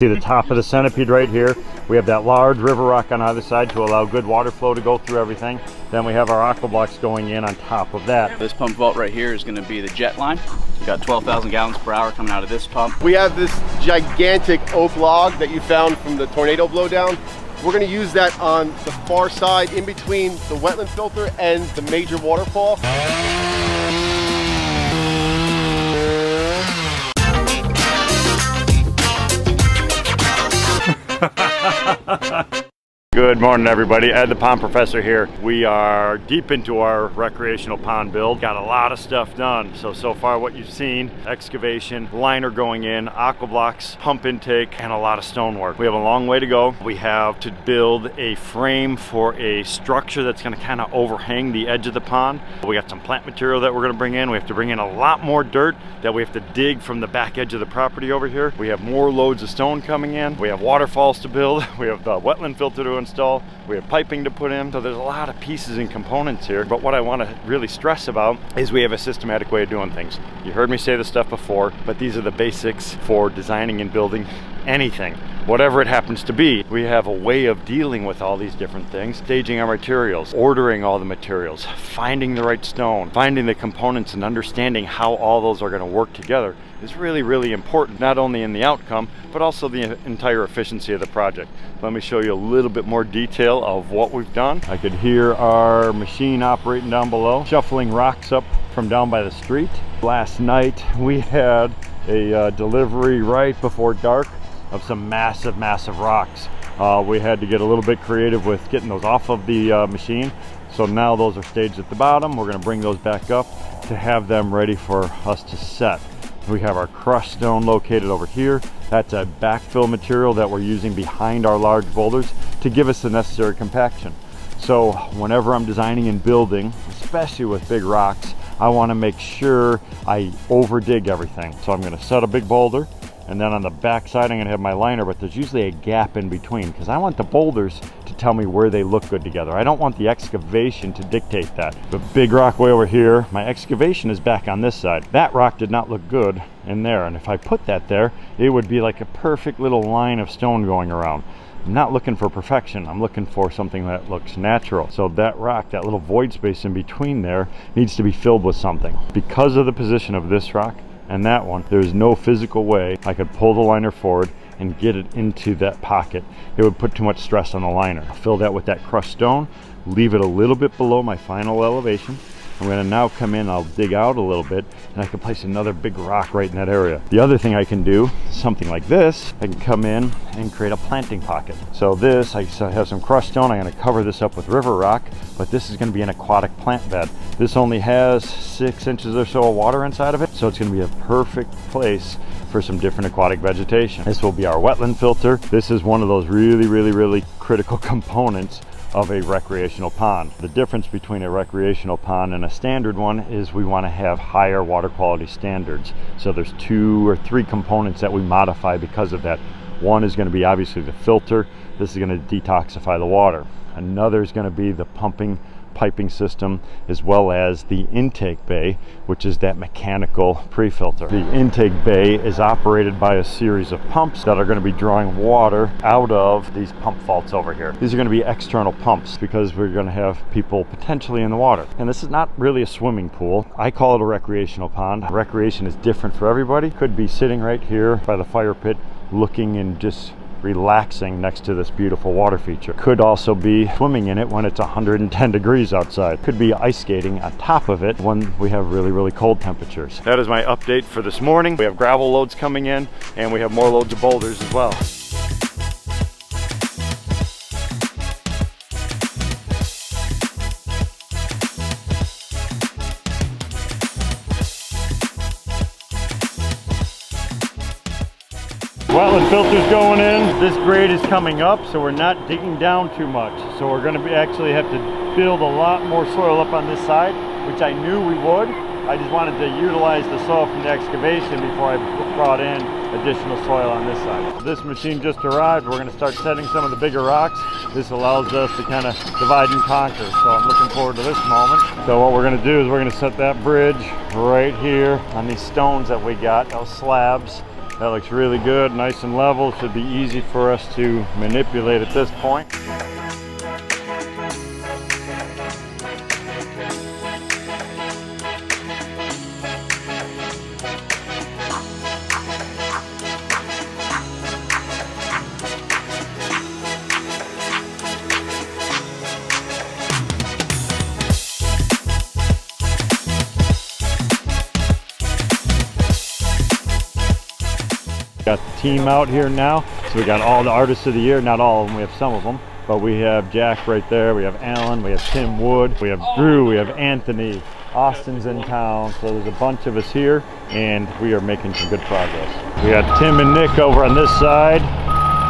See the top of the centipede right here. We have that large river rock on either side to allow good water flow to go through everything. Then we have our aqua blocks going in on top of that. This pump vault right here is going to be the jet line. We got 12,000 gallons per hour coming out of this pump. We have this gigantic oak log that you found from the tornado blowdown. We're going to use that on the far side in between the wetland filter and the major waterfall. Good morning, everybody. Ed the Pond Professor here. We are deep into our recreational pond build. Got a lot of stuff done. So far what you've seen, excavation, liner going in, aqua blocks, pump intake, and a lot of stonework. We have a long way to go. We have to build a frame for a structure that's going to kind of overhang the edge of the pond. We got some plant material that we're going to bring in. We have to bring in a lot more dirt that we have to dig from the back edge of the property over here. We have more loads of stone coming in. We have waterfalls to build. We have the wetland filter to install. We have piping to put in. So there's a lot of pieces and components here. But what I want to really stress about is we have a systematic way of doing things. You heard me say this stuff before, but these are the basics for designing and building anything. Whatever it happens to be, we have a way of dealing with all these different things. Staging our materials, ordering all the materials, finding the right stone, finding the components and understanding how all those are going to work together is really, really important, not only in the outcome, but also the entire efficiency of the project. Let me show you a little bit more detail of what we've done. I could hear our machine operating down below, shuffling rocks up from down by the street. Last night, we had a delivery right before dark of some massive rocks. We had to get a little bit creative with getting those off of the machine. So now those are staged at the bottom. We're going to bring those back up to have them ready for us to set. We have our crushed stone located over here. That's a backfill material that we're using behind our large boulders to give us the necessary compaction. So whenever I'm designing and building, especially with big rocks, I want to make sure I over dig everything. So I'm going to set a big boulder, and then on the back side I'm going to have my liner, but there's usually a gap in between because I want the boulders to tell me where they look good together. I don't want the excavation to dictate that. The big rock way over here, my excavation is back on this side. That rock did not look good in there, and if I put that there, it would be like a perfect little line of stone going around. I'm not looking for perfection. I'm looking for something that looks natural. So that rock, that little void space in between there, needs to be filled with something. Because of the position of this rock and that one, there's no physical way I could pull the liner forward and get it into that pocket. It would put too much stress on the liner. I'll fill that with that crushed stone, leave it a little bit below my final elevation. I'm going to now come in, I'll dig out a little bit, and I can place another big rock right in that area. The other thing I can do, something like this, I can come in and create a planting pocket. So this, I have some crushed stone, I'm going to cover this up with river rock, but this is going to be an aquatic plant bed. This only has 6 inches or so of water inside of it, so it's going to be a perfect place for some different aquatic vegetation. This will be our wetland filter. This is one of those really critical components of a recreational pond. The difference between a recreational pond and a standard one is we want to have higher water quality standards. So there's 2 or 3 components that we modify because of that. One is going to be obviously the filter. This is going to detoxify the water. Another is going to be the piping system, as well as the intake bay, which is that mechanical pre-filter. The intake bay is operated by a series of pumps that are going to be drawing water out of these pump vaults over here. These are going to be external pumps because we're going to have people potentially in the water. And this is not really a swimming pool. I call it a recreational pond. Recreation is different for everybody. Could be sitting right here by the fire pit looking and just relaxing next to this beautiful water feature. Could also be swimming in it when it's 110 degrees outside. Could be ice skating on top of it when we have really cold temperatures. That is my update for this morning. We have gravel loads coming in, and we have more loads of boulders as well. Wetland filter's going in. This grade is coming up, so we're not digging down too much. So we're going to actually have to build a lot more soil up on this side, which I knew we would. I just wanted to utilize the soil from the excavation before I brought in additional soil on this side. This machine just arrived. We're going to start setting some of the bigger rocks. This allows us to kind of divide and conquer. So I'm looking forward to this moment. So what we're going to do is we're going to set that bridge right here on these stones that we got, those slabs. That looks really good, nice and level. Should be easy for us to manipulate at this point. Got the team out here now, so we got all the artists of the year. Not all of them, we have some of them, but we have Jack right there, we have Alan, we have Tim Wood, we have Drew, we have Anthony, Austin's in town, so there's a bunch of us here and we are making some good progress. We got Tim and Nick over on this side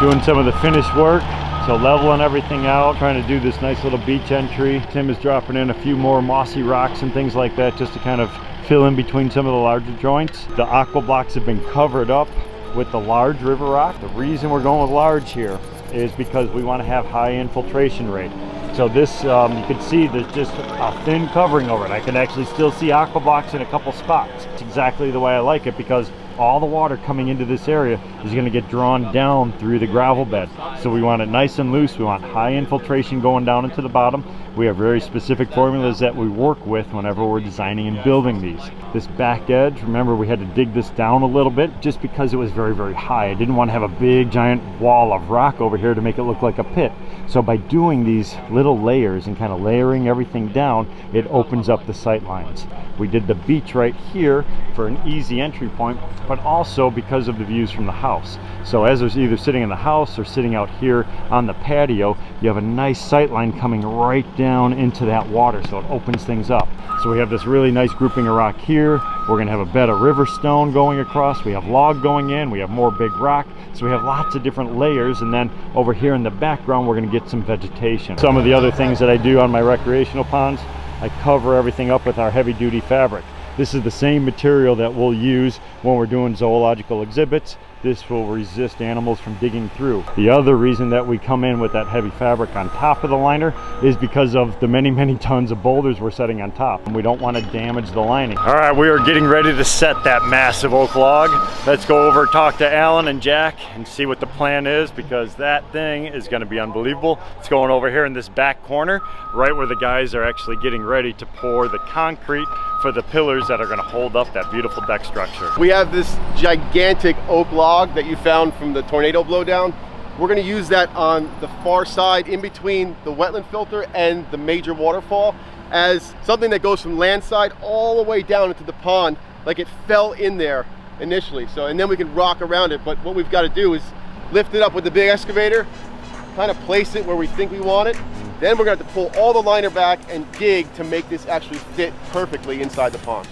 doing some of the finished work, so leveling everything out, trying to do this nice little beach entry. Tim is dropping in a few more mossy rocks and things like that just to kind of fill in between some of the larger joints. The aqua blocks have been covered up with the large river rock. The reason we're going with large here is because we want to have high infiltration rate. So this, you can see there's just a thin covering over it. I can actually still see aqua blocks in a couple spots. It's exactly the way I like it, because all the water coming into this area is going to get drawn down through the gravel bed. So we want it nice and loose. We want high infiltration going down into the bottom. We have very specific formulas that we work with whenever we're designing and building these. This back edge, remember we had to dig this down a little bit just because it was very, very high. I didn't want to have a big giant wall of rock over here to make it look like a pit. So by doing these little layers and kind of layering everything down, it opens up the sight lines. We did the beach right here for an easy entry point, but also because of the views from the house. So as there's either sitting in the house or sitting out here on the patio, you have a nice sight line coming right down into that water, so it opens things up. So we have this really nice grouping of rock here. We're gonna have a bed of river stone going across. We have log going in, we have more big rock. So we have lots of different layers, and then over here in the background, we're gonna get some vegetation. Some of the other things that I do on my recreational ponds, I cover everything up with our heavy duty fabric. This is the same material that we'll use when we're doing zoological exhibits. This will resist animals from digging through. The other reason that we come in with that heavy fabric on top of the liner is because of the many, many tons of boulders we're setting on top, and we don't want to damage the lining. All right, we are getting ready to set that massive oak log. Let's go over, talk to Alan and Jack and see what the plan is, because that thing is going to be unbelievable. It's going over here in this back corner, right where the guys are actually getting ready to pour the concrete for the pillars that are going to hold up that beautiful deck structure. We have this gigantic oak log that you found from the tornado blowdown. We're going to use that on the far side in between the wetland filter and the major waterfall as something that goes from land side all the way down into the pond, like it fell in there initially. So, and then we can rock around it. But what we've got to do is lift it up with the big excavator, kind of place it where we think we want it. Then we're going to have to pull all the liner back and dig to make this actually fit perfectly inside the pond.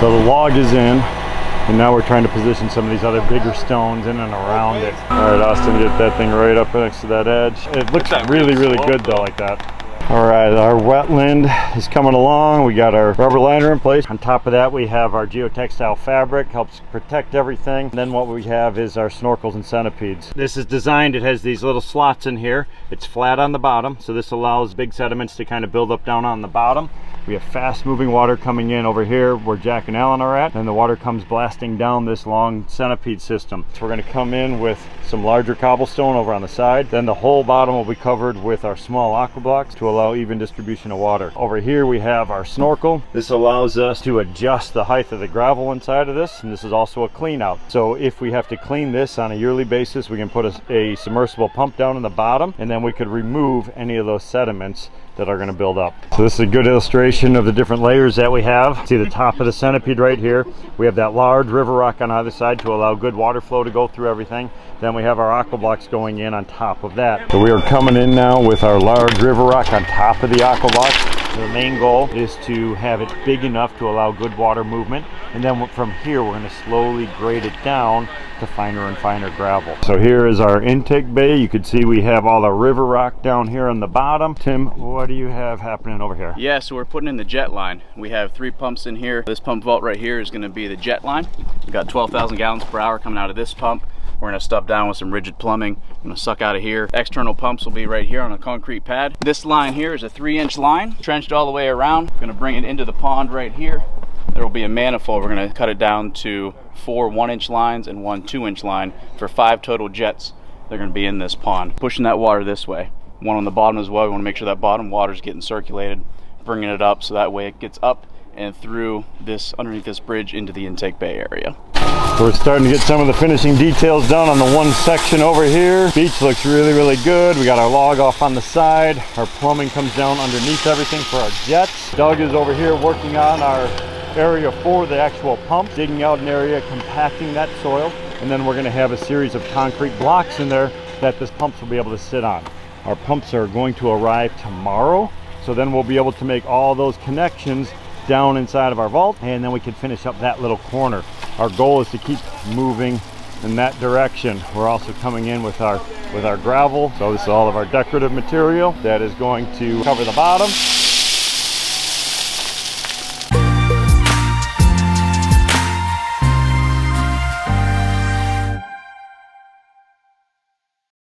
So the log is in, and now we're trying to position some of these other bigger stones in and around it. All right, Austin, get that thing right up next to that edge. It looks really, really good though, like that. All right, our wetland is coming along. We got our rubber liner in place. On top of that, we have our geotextile fabric, helps protect everything. And then what we have is our snorkels and centipedes. This is designed, it has these little slots in here. It's flat on the bottom, so this allows big sediments to kind of build up down on the bottom. We have fast moving water coming in over here where Jack and Alan are at, and the water comes blasting down this long centipede system. So we're going to come in with some larger cobblestone over on the side. Then the whole bottom will be covered with our small aqua blocks to allow even distribution of water. Over here we have our snorkel. This allows us to adjust the height of the gravel inside of this, and this is also a clean out. So if we have to clean this on a yearly basis, we can put a submersible pump down in the bottom, and then we could remove any of those sediments that are going to build up. So this is a good illustration of the different layers that we have. See the top of the centipede right here. We have that large river rock on either side to allow good water flow to go through everything. Then we have our aqua blocks going in on top of that. So we are coming in now with our large river rock on top of the aqua blocks. The main goal is to have it big enough to allow good water movement, and then from here we're going to slowly grade it down to finer and finer gravel. So here is our intake bay. You can see we have all the river rock down here on the bottom. Tim, what do you have happening over here? Yeah, so we're putting in the jet line. We have 3 pumps in here. This pump vault right here is going to be the jet line. We've got 12,000 gallons per hour coming out of this pump. We're going to stub down with some rigid plumbing. I'm going to suck out of here. External pumps will be right here on a concrete pad. This line here is a 3-inch line, trenched all the way around. Going to bring it into the pond right here. There will be a manifold. We're going to cut it down to 4 1-inch lines and 1 2-inch line for 5 total jets. They're going to be in this pond, pushing that water this way. One on the bottom as well. We want to make sure that bottom water is getting circulated, bringing it up so that way it gets up and through this, underneath this bridge into the intake bay area. We're starting to get some of the finishing details done on the one section over here. Beach looks really, really good. We got our log off on the side. Our plumbing comes down underneath everything for our jets. Doug is over here working on our area for the actual pump, digging out an area, compacting that soil, and then we're going to have a series of concrete blocks in there that this pumps will be able to sit on. Our pumps are going to arrive tomorrow, so then we'll be able to make all those connections down inside of our vault, and then we can finish up that little corner. Our goal is to keep moving in that direction. We're also coming in with our gravel. So this is all of our decorative material that is going to cover the bottom.